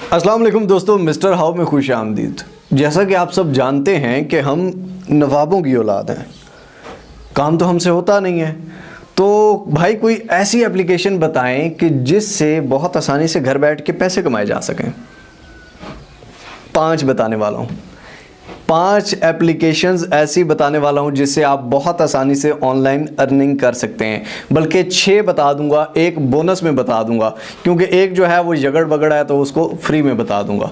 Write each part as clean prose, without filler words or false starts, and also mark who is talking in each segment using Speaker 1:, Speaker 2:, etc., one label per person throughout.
Speaker 1: अस्सलाम वालेकुम दोस्तों, मिस्टर हाउ में खुश आमदीद। जैसा कि आप सब जानते हैं कि हम नवाबों की औलाद हैं, काम तो हमसे होता नहीं है, तो भाई कोई ऐसी एप्लीकेशन बताएं कि जिससे बहुत आसानी से घर बैठ के पैसे कमाए जा सकें। 5 बताने वाला हूँ, 5 एप्लीकेशंस ऐसी बताने वाला हूँ जिससे आप बहुत आसानी से ऑनलाइन अर्निंग कर सकते हैं। बल्कि 6 बता दूंगा, एक बोनस में बता दूंगा, क्योंकि एक जो है वो जगड़ बगड़ है तो उसको फ्री में बता दूंगा।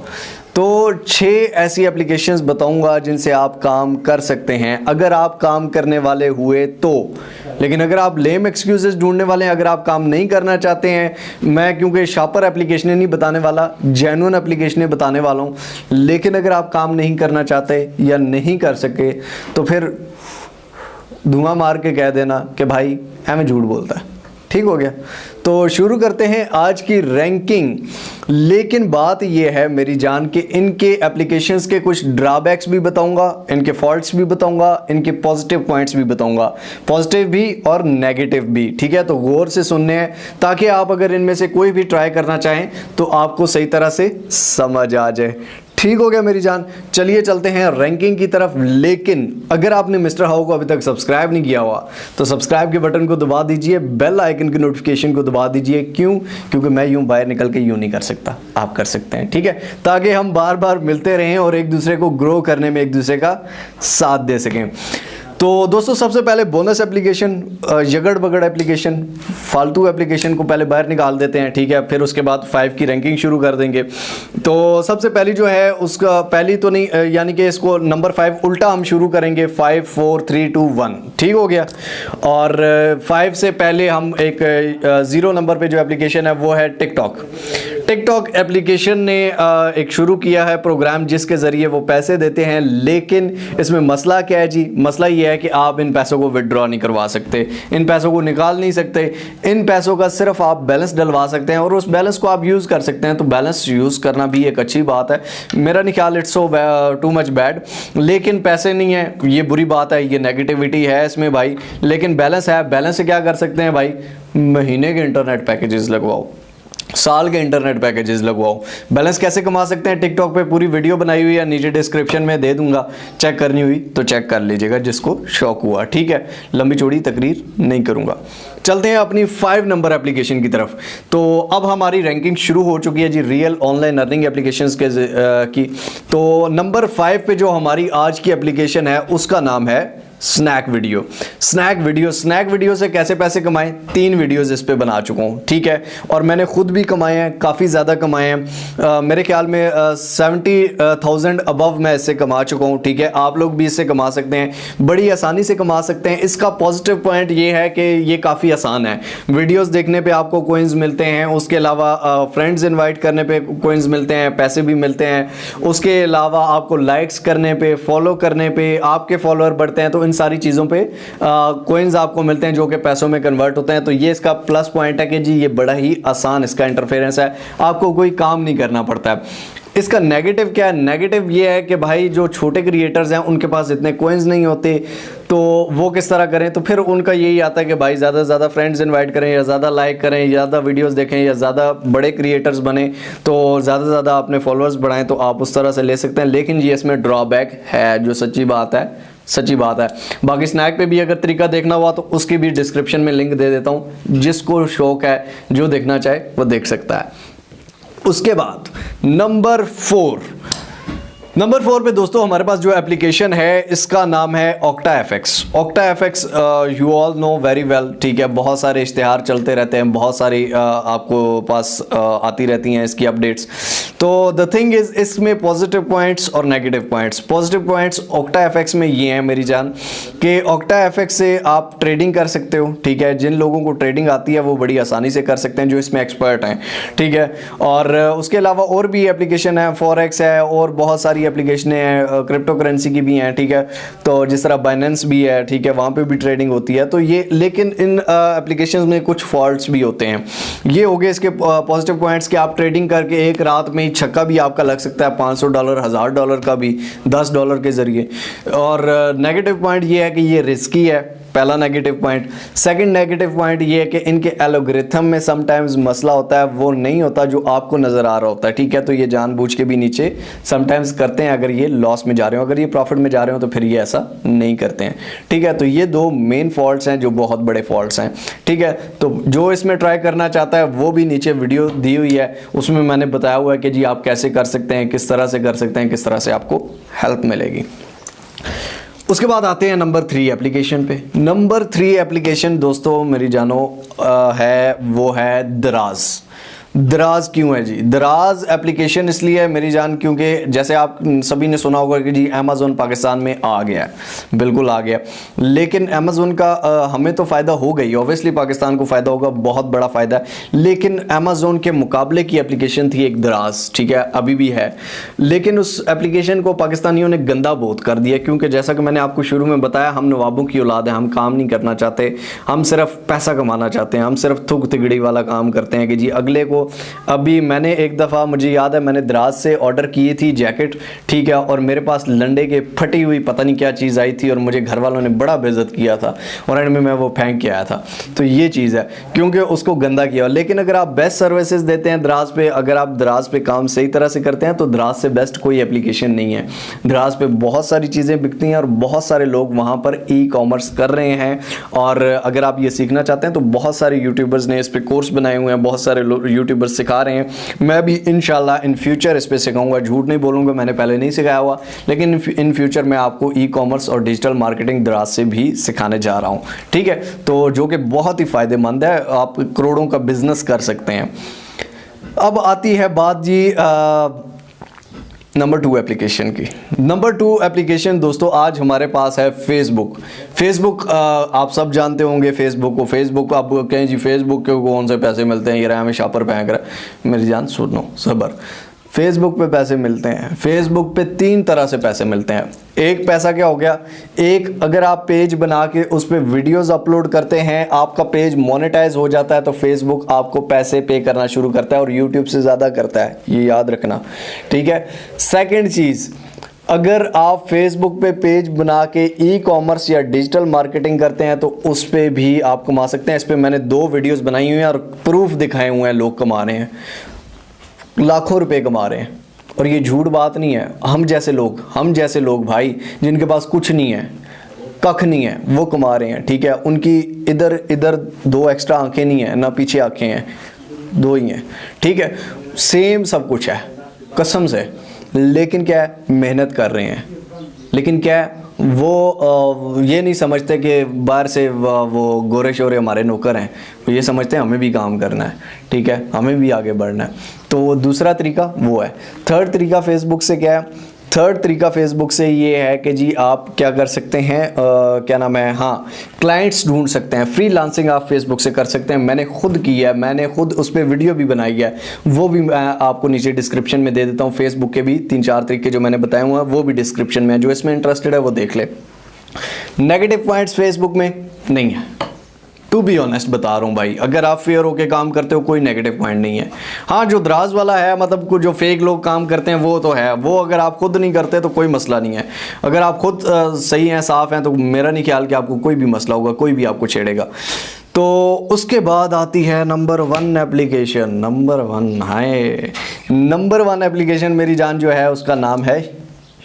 Speaker 1: तो 6 ऐसी एप्लीकेशंस बताऊंगा जिनसे आप काम कर सकते हैं अगर आप काम करने वाले हुए तो। लेकिन अगर आप लेम एक्सक्यूजेस ढूंढने वाले हैं, अगर आप काम नहीं करना चाहते हैं, मैं क्योंकि शॉपर एप्लीकेशनें नहीं बताने वाला, जेन्युइन एप्लीकेशनें बताने वाला हूं। लेकिन अगर आप काम नहीं करना चाहते या नहीं कर सके तो फिर धुआं मार के कह देना कि भाई हमें झूठ बोलता है। ठीक हो गया। तो शुरू करते हैं आज की रैंकिंग। लेकिन बात यह है मेरी जान कि इनके एप्लीकेशंस के कुछ ड्रॉबैक्स भी बताऊंगा, इनके फॉल्ट्स भी बताऊंगा, इनके पॉजिटिव पॉइंट्स भी बताऊंगा, पॉजिटिव भी और नेगेटिव भी। ठीक है, तो गौर से सुनने हैं ताकि आप अगर इनमें से कोई भी ट्राई करना चाहें तो आपको सही तरह से समझ आ जाए। ठीक हो गया मेरी जान। चलिए चलते हैं रैंकिंग की तरफ। लेकिन अगर आपने मिस्टर हाउ को अभी तक सब्सक्राइब नहीं किया हुआ तो सब्सक्राइब के बटन को दबा दीजिए, बेल आइकन की नोटिफिकेशन को दबा दीजिए। क्यों? क्योंकि मैं यूं बाहर निकल के यूं नहीं कर सकता, आप कर सकते हैं। ठीक है, ताकि हम बार बार मिलते रहें और एक दूसरे को ग्रो करने में एक दूसरे का साथ दे सकें। तो दोस्तों सबसे पहले बोनस एप्लीकेशन, जगड़ बगड़ एप्लीकेशन, फालतू एप्लीकेशन को पहले बाहर निकाल देते हैं। ठीक है, फिर उसके बाद 5 की रैंकिंग शुरू कर देंगे। तो सबसे पहली जो है उसका पहली तो नहीं, यानी कि इसको नंबर 5 उल्टा हम शुरू करेंगे, 5 4 3 2 1। ठीक हो गया। और 5 से पहले हम एक 0 नंबर पे जो एप्लीकेशन है वो है टिकटॉक। टिकटॉक एप्लीकेशन ने एक शुरू किया है प्रोग्राम जिसके ज़रिए वो पैसे देते हैं। लेकिन इसमें मसला क्या है जी? मसला ये है कि आप इन पैसों को विड्रॉ नहीं करवा सकते, इन पैसों को निकाल नहीं सकते। इन पैसों का सिर्फ आप बैलेंस डलवा सकते हैं और उस बैलेंस को आप यूज़ कर सकते हैं। तो बैलेंस यूज़ करना भी एक अच्छी बात है, मेरा नहीं ख्याल it's so too much bad. लेकिन पैसे नहीं है, ये बुरी बात है, ये नेगेटिविटी है इसमें भाई। लेकिन बैलेंस है, बैलेंस से क्या कर सकते हैं भाई? महीने के इंटरनेट पैकेजेस लगवाओ, साल के इंटरनेट पैकेजेस लगवाओ। बैलेंस कैसे कमा सकते हैं? टिकटॉक पे पूरी वीडियो बनाई हुई है, नीचे डिस्क्रिप्शन में दे दूंगा, चेक करनी हुई तो चेक कर लीजिएगा जिसको शौक हुआ। ठीक है, लंबी चौड़ी तकरीर नहीं करूंगा। चलते हैं अपनी 5 नंबर एप्लीकेशन की तरफ। तो अब हमारी रैंकिंग शुरू हो चुकी है जी रियल ऑनलाइन अर्निंग एप्लीकेशंस के की। तो नंबर 5 पे जो हमारी आज की एप्लीकेशन है उसका नाम है स्नैक वीडियो। स्नैक वीडियो से कैसे पैसे कमाएं? 3 वीडियोस इस पे बना चुका हूं। ठीक है, और मैंने खुद भी कमाए हैं, काफ़ी ज़्यादा कमाए हैं। मेरे ख्याल में 70,000 अबव मैं इससे कमा चुका हूं। ठीक है, आप लोग भी इससे कमा सकते हैं, बड़ी आसानी से कमा सकते हैं। इसका पॉजिटिव पॉइंट ये है कि ये काफ़ी आसान है। वीडियोस देखने पे आपको कोइंस मिलते हैं, उसके अलावा फ्रेंड्स इन्वाइट करने पे कोइंस मिलते हैं, पैसे भी मिलते हैं। उसके अलावा आपको लाइक्स करने पे, फॉलो करने पे आपके फॉलोअर बढ़ते हैं। तो सारी चीज़ों पे कॉइन्स आपको मिलते हैं जो कि पैसों में कन्वर्ट होते हैं। तो ये इसका प्लस पॉइंट है कि जी ये बड़ा ही आसान इसका इंटरफेरेंस है, आपको कोई काम नहीं करना पड़ता है। इसका नेगेटिव क्या है? नेगेटिव ये है कि भाई जो छोटे क्रिएटर्स हैं उनके पास इतने कॉइन्स नहीं होते, तो वो किस तरह करें? तो फिर उनका यही आता है कि भाई ज़्यादा से ज़्यादा फ्रेंड्स इनवाइट करें, या ज़्यादा लाइक करें, ज़्यादा वीडियोस देखें, या ज़्यादा बड़े क्रिएटर्स बने, तो ज़्यादा से ज़्यादा अपने फॉलोअर्स बढ़ाएं। तो आप उस तरह से ले सकते हैं। लेकिन ये इसमें ड्रॉबैक है, जो सच्ची बात है। बाकी स्नैक पे भी अगर तरीका देखना हुआ तो उसकी भी डिस्क्रिप्शन में लिंक दे देता हूँ, जिसको शौक है जो देखना चाहे वो देख सकता है। उसके बाद नंबर 4 पे दोस्तों हमारे पास जो एप्लीकेशन है इसका नाम है OctaFX। OctaFX you all know very well. ठीक है, बहुत सारे इश्तिहार चलते रहते हैं, बहुत सारी आपको पास आती रहती हैं इसकी अपडेट्स। तो द थिंग इज इसमें पॉजिटिव पॉइंट्स और negative points. Positive points OctaFX में ये हैं मेरी जान कि OctaFX से आप ट्रेडिंग कर सकते हो। ठीक है, जिन लोगों को ट्रेडिंग आती है वो बड़ी आसानी से कर सकते हैं, जो इसमें एक्सपर्ट हैं। ठीक है, और उसके अलावा और भी एप्लीकेशन है, फॉरेक्स है और बहुत सारी एप्लीकेशन है, क्रिप्टो करेंसी की भी हैं। ठीक है, तो जिस तरह बाइनेंस भी है, ठीक है, वहाँ पे भी ट्रेडिंग होती है। तो ये, लेकिन इन एप्लीकेशंस में कुछ फॉल्ट्स भी होते हैं। ये हो गए इसके पॉजिटिव पॉइंट्स कि आप ट्रेडिंग करके एक रात में छक्का भी आपका लग सकता है, $500, $1000 का भी, $10 के ज़रिए। और नेगेटिव पॉइंट ये है कि ये रिस्की है। पहला negative point. Second negative point ये है कि इनके एल्गोरिथम में समटाइम्स मसला होता है, वो नहीं होता जो आपको नज़र आ रहा होता है, ठीक है। तो ये जानबूझ के भी नीचे समटाइम्स करते हैं अगर ये लॉस में जा रहे हो, अगर ये प्रॉफिट में जा रहे हो तो फिर ये ऐसा नहीं करते हैं, ठीक है। तो ये दो मेन फॉल्ट्स हैं जो बहुत बड़े फॉल्ट्स हैं, ठीक है। तो जो इसमें ट्राई करना चाहता है वो भी नीचे वीडियो दी हुई है, उसमें मैंने बताया हुआ है कि जी आप कैसे कर सकते हैं, किस तरह से कर सकते हैं, किस तरह से आपको हेल्प मिलेगी। उसके बाद आते हैं नंबर 3 एप्लीकेशन पे। नंबर 3 एप्लीकेशन दोस्तों मेरी जानो है वो है दराज। दराज क्यों है जी? दराज एप्लीकेशन इसलिए है मेरी जान क्योंकि जैसे आप सभी ने सुना होगा कि जी अमेज़न पाकिस्तान में आ गया है, बिल्कुल आ गया, लेकिन अमेज़न का हमें तो फ़ायदा हो गई, ऑब्वियसली पाकिस्तान को फ़ायदा होगा, बहुत बड़ा फ़ायदा है, लेकिन अमेज़न के मुकाबले की एप्लीकेशन थी एक दराज, ठीक है, अभी भी है, लेकिन उस एप्लीकेशन को पाकिस्तानियों ने गंदा बहुत कर दिया क्योंकि जैसा कि मैंने आपको शुरू में बताया, हम नवाबों की औलाद है, हम काम नहीं करना चाहते, हम सिर्फ पैसा कमाना चाहते हैं, हम सिर्फ थुक तिगड़ी वाला काम करते हैं कि जी अगले को। अभी मैंने एक दफ़ा, मुझे याद है, मैंने दराज से ऑर्डर की थी जैकेट, ठीक है, और मेरे पास लंडे के फटी हुई पता नहीं क्या चीज़ आई थी और मुझे घर वालों ने बड़ा बेइज्जत किया था और एंड में मैं वो फेंक के आया था। तो ये चीज़ है क्योंकि उसको गंदा किया। लेकिन अगर आप बेस्ट सर्विसेज देते हैं दराज पे, अगर आप दराज पे काम सही तरह से करते हैं तो दराज से बेस्ट कोई एप्लीकेशन नहीं है। दराज पे बहुत सारी चीज़ें बिकती हैं और बहुत सारे लोग वहाँ पर ई कॉमर्स कर रहे हैं, और अगर आप ये सीखना चाहते हैं तो बहुत सारे यूट्यूबर्स ने इस पर कोर्स बनाए हुए हैं, बहुत सारे यूट्यूबर्स सिखा रहे हैं। मैं भी इंशाल्लाह इन फ्यूचर इस पे सिखाऊंगा, झूठ नहीं बोलूंगा, मैंने पहले नहीं सिखाया हुआ, लेकिन इन फ्यूचर मैं आपको ई कॉमर्स और डिजिटल मार्केटिंग दराज से भी सिखाने जा रहा हूं, ठीक है। तो जो कि बहुत ही फायदेमंद है, आप करोड़ों का बिजनेस कर सकते हैं। अब आती है बात जी नंबर 2 एप्लीकेशन की। नंबर 2 एप्लीकेशन दोस्तों आज हमारे पास है फेसबुक। फेसबुक आप सब जानते होंगे फेसबुक को। फेसबुक आप कहें जी फेसबुक के कौन से पैसे मिलते हैं, ये रहा में शापर फेंक रहा है, मेरी जान सुनो सबर। फेसबुक पे पैसे मिलते हैं, फेसबुक पे 3 तरह से पैसे मिलते हैं। एक पैसा क्या हो गया, एक अगर आप पेज बना के उस पर वीडियोज़ अपलोड करते हैं, आपका पेज मोनेटाइज हो जाता है तो फेसबुक आपको पैसे पे करना शुरू करता है और यूट्यूब से ज़्यादा करता है, ये याद रखना, ठीक है। सेकंड चीज़, अगर आप फेसबुक पे पेज बना के ई कॉमर्स या डिजिटल मार्केटिंग करते हैं तो उस पर भी आप कमा सकते हैं। इस पर मैंने 2 वीडियोज़ बनाई हुई हैं और प्रूफ दिखाए हुए हैं, लोग कमा रहे हैं, लाखों रुपए कमा रहे हैं, और ये झूठ बात नहीं है। हम जैसे लोग भाई जिनके पास कुछ नहीं है, कख नहीं है, वो कमा रहे हैं, ठीक है। उनकी इधर 2 एक्स्ट्रा आंखें नहीं है, ना पीछे आंखें हैं, 2 ही हैं, ठीक है। सेम सब कुछ है कसम से, लेकिन क्या है, मेहनत कर रहे हैं, लेकिन क्या है, वो ये नहीं समझते कि बाहर से वो गोरे शोरे हमारे नौकर हैं, वो ये समझते हैं हमें भी काम करना है, ठीक है, हमें भी आगे बढ़ना है। तो दूसरा तरीका वो है। थर्ड तरीका फेसबुक से क्या है, थर्ड तरीका फेसबुक से ये है कि जी आप क्या कर सकते हैं, क्या नाम है, हाँ, क्लाइंट्स ढूंढ सकते हैं, फ्रीलांसिंग आप फेसबुक से कर सकते हैं। मैंने खुद की है, मैंने खुद उस पर वीडियो भी बनाई है, वो भी मैं आपको नीचे डिस्क्रिप्शन में दे देता हूँ। फेसबुक के भी 3-4 तरीके जो मैंने बताए हुए हैं वो भी डिस्क्रिप्शन में है, जो इसमें इंटरेस्टेड है वो देख ले। नेगेटिव पॉइंट्स फेसबुक में नहीं है, टू बी ऑनेस्ट बता रहा हूँ भाई, अगर आप फेयर होके काम करते हो कोई नेगेटिव पॉइंट नहीं है। हाँ, जो दराज वाला है, मतलब कुछ जो फेक लोग काम करते हैं वो तो है, वो अगर आप खुद नहीं करते तो कोई मसला नहीं है। अगर आप खुद सही हैं, साफ़ हैं, तो मेरा नहीं ख्याल कि आपको कोई भी मसला होगा, कोई भी आपको छेड़ेगा। तो उसके बाद आती है नंबर 1 एप्लीकेशन। नंबर 1 है, नंबर 1 एप्लीकेशन मेरी जान जो है उसका नाम है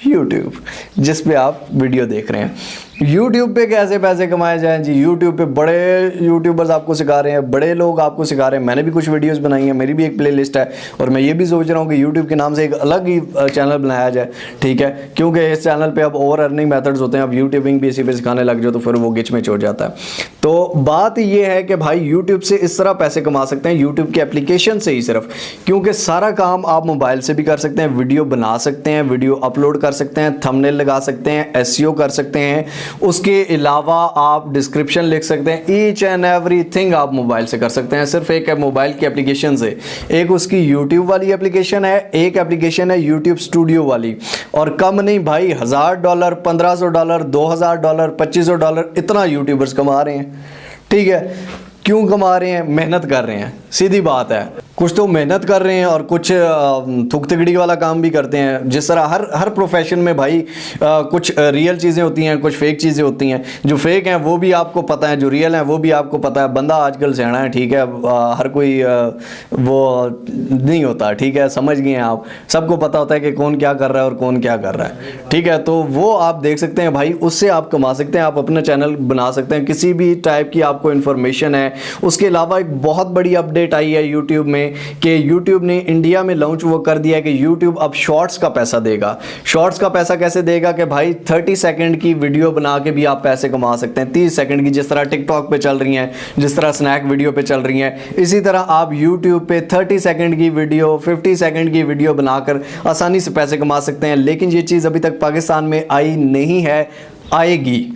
Speaker 1: यूट्यूब, जिस पे आप वीडियो देख रहे हैं। यूट्यूब पे कैसे पैसे कमाए जाएं जी? यूट्यूब पे बड़े यूट्यूबर्स आपको सिखा रहे हैं, बड़े लोग आपको सिखा रहे हैं। मैंने भी कुछ वीडियोस बनाई हैं, मेरी भी एक प्लेलिस्ट है, और मैं ये भी सोच रहा हूँ कि यूट्यूब के नाम से एक अलग ही चैनल बनाया जाए, ठीक है, क्योंकि इस चैनल पे अब और अर्निंग मेथड्स होते हैं। अब यूट्यूबिंग भी इसी पे सिखाने लग जाओ तो फिर वो गिच में हो जाता है। तो बात ये है कि भाई यूट्यूब से इस तरह पैसे कमा सकते हैं, यूट्यूब के एप्लीकेशन से ही सिर्फ, क्योंकि सारा काम आप मोबाइल से भी कर सकते हैं, वीडियो बना सकते हैं, वीडियो अपलोड कर सकते हैं, थंबनेल लगा सकते हैं, एसईओ कर सकते हैं, उसके अलावा आप डिस्क्रिप्शन लिख सकते हैं, ईच एंड एवरीथिंग आप मोबाइल से कर सकते हैं, सिर्फ एक मोबाइल की एप्लीकेशन से। एक उसकी यूट्यूब वाली एप्लीकेशन है, एक एप्लीकेशन है यूट्यूब स्टूडियो वाली, और कम नहीं भाई, $1000, $1500, $2000, $2500 इतना यूट्यूबर्स कमा रहे हैं, ठीक है। क्यों कमा रहे हैं? मेहनत कर रहे हैं, सीधी बात है। कुछ तो मेहनत कर रहे हैं और कुछ थुक तिगड़ी वाला काम भी करते हैं। जिस तरह हर प्रोफेशन में भाई कुछ रियल चीज़ें होती हैं, कुछ फेक चीज़ें होती हैं। जो फेक हैं वो भी आपको पता है, जो रियल हैं वो भी आपको पता है। बंदा आजकल सियाना है, ठीक है, हर कोई वो नहीं होता, ठीक है, समझ गए हैं आप। सबको पता होता है कि कौन क्या कर रहा है और कौन क्या कर रहा है, ठीक है। तो वो आप देख सकते हैं भाई, उससे आप कमा सकते हैं, आप अपना चैनल बना सकते हैं। किसी भी टाइप की आपको इन्फॉर्मेशन है। उसके अलावा एक बहुत बड़ी अपडेट आई है यूट्यूब में कि यूट्यूब ने इंडिया में लॉन्च वो कर दिया है कि यूट्यूब अब शॉर्ट्स का पैसा देगा। शॉर्ट्स का पैसा कैसे देगा कि भाई 30 सेकंड की वीडियो बना के भी आप पैसे कमा सकते हैं। 30 सेकंड की, जिस तरह टिकटॉक पे चल रही हैं, जिस तरह स्नैक वीडियो पे चल रही हैं, इसी तरह आप यूट्यूब पे 30 सेकंड की वीडियो, 50 सेकंड की वीडियो बनाकर आसानी से पैसे कमा सकते हैं। लेकिन ये चीज़ अभी तक पाकिस्तान में आई नहीं है, आएगी,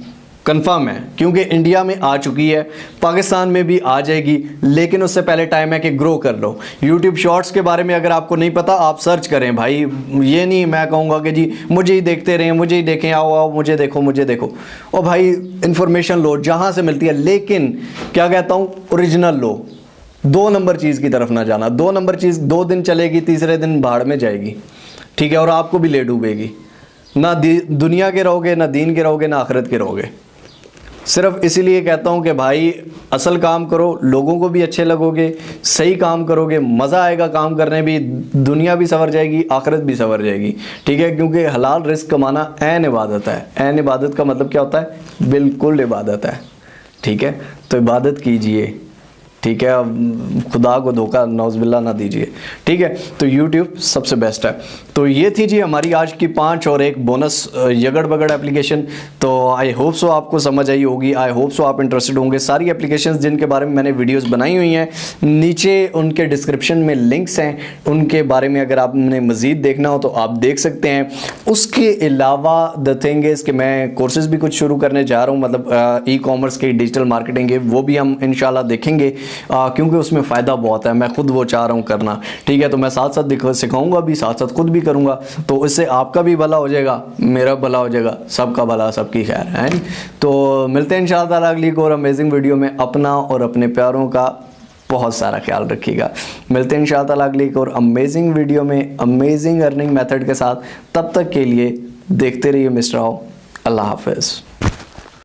Speaker 1: कंफर्म है, क्योंकि इंडिया में आ चुकी है, पाकिस्तान में भी आ जाएगी। लेकिन उससे पहले टाइम है कि ग्रो कर लो। यूट्यूब शॉर्ट्स के बारे में अगर आपको नहीं पता, आप सर्च करें भाई। ये नहीं मैं कहूँगा कि जी मुझे ही देखते रहें, मुझे ही देखें, आओ आओ मुझे देखो मुझे देखो। और भाई इंफॉर्मेशन लो जहाँ से मिलती है, लेकिन क्या कहता हूँ, ओरिजिनल लो। 2 नंबर चीज़ की तरफ ना जाना। 2 नंबर चीज़ 2 दिन चलेगी, तीसरे दिन भाड़ में जाएगी, ठीक है, और आपको भी ले डूबेगी। ना दुनिया के रहोगे, ना दीन के रहोगे, ना आखिरत के रहोगे। सिर्फ इसीलिए कहता हूँ कि भाई असल काम करो, लोगों को भी अच्छे लगोगे, सही काम करोगे, मज़ा आएगा काम करने भी, दुनिया भी संवर जाएगी, आखिरत भी संवर जाएगी, ठीक है। क्योंकि हलाल रिस्क कमाना ऐन इबादत है। ऐन इबादत का मतलब क्या होता है? बिल्कुल इबादत है, ठीक है। तो इबादत कीजिए, ठीक है, खुदा को धोखा नौज़बिल्ला ना दीजिए, ठीक है। तो YouTube सबसे बेस्ट है। तो ये थी जी हमारी आज की 5 और 1 बोनस यगड़ बगड़ एप्लीकेशन। तो आई होप सो आपको समझ आई होगी, आई होप सो आप इंटरेस्टेड होंगे। सारी एप्लीकेशंस जिनके बारे में मैंने वीडियोस बनाई हुई हैं, नीचे उनके डिस्क्रिप्शन में लिंक्स हैं, उनके बारे में अगर आपने मज़ीद देखना हो तो आप देख सकते हैं। उसके अलावा द थिंग इज़ कि मैं कोर्सेज़ भी कुछ शुरू करने जा रहा हूँ, मतलब ई-कॉमर्स के, डिजिटल मार्केटिंग के, वो भी हम इंशाल्लाह देखेंगे, क्योंकि उसमें फ़ायदा बहुत है। मैं खुद वो चाह रहा हूँ करना, ठीक है। तो मैं साथ साथ सिखाऊंगा भी, साथ साथ खुद भी करूँगा। तो इससे आपका भी भला हो जाएगा, मेरा भला हो जाएगा, सबका भला, सबकी खैर है। तो मिलते हैं इंशाअल्लाह ताला अगली को और अमेजिंग वीडियो में। अपना और अपने प्यारों का बहुत सारा ख्याल रखिएगा। मिलते हैं इंशाअल्लाह ताला अगली को और अमेजिंग वीडियो में, अमेजिंग अर्निंग मेथड के साथ। तब तक के लिए देखते रहिए मिस्टर आओ। अल्लाह हाफिज़।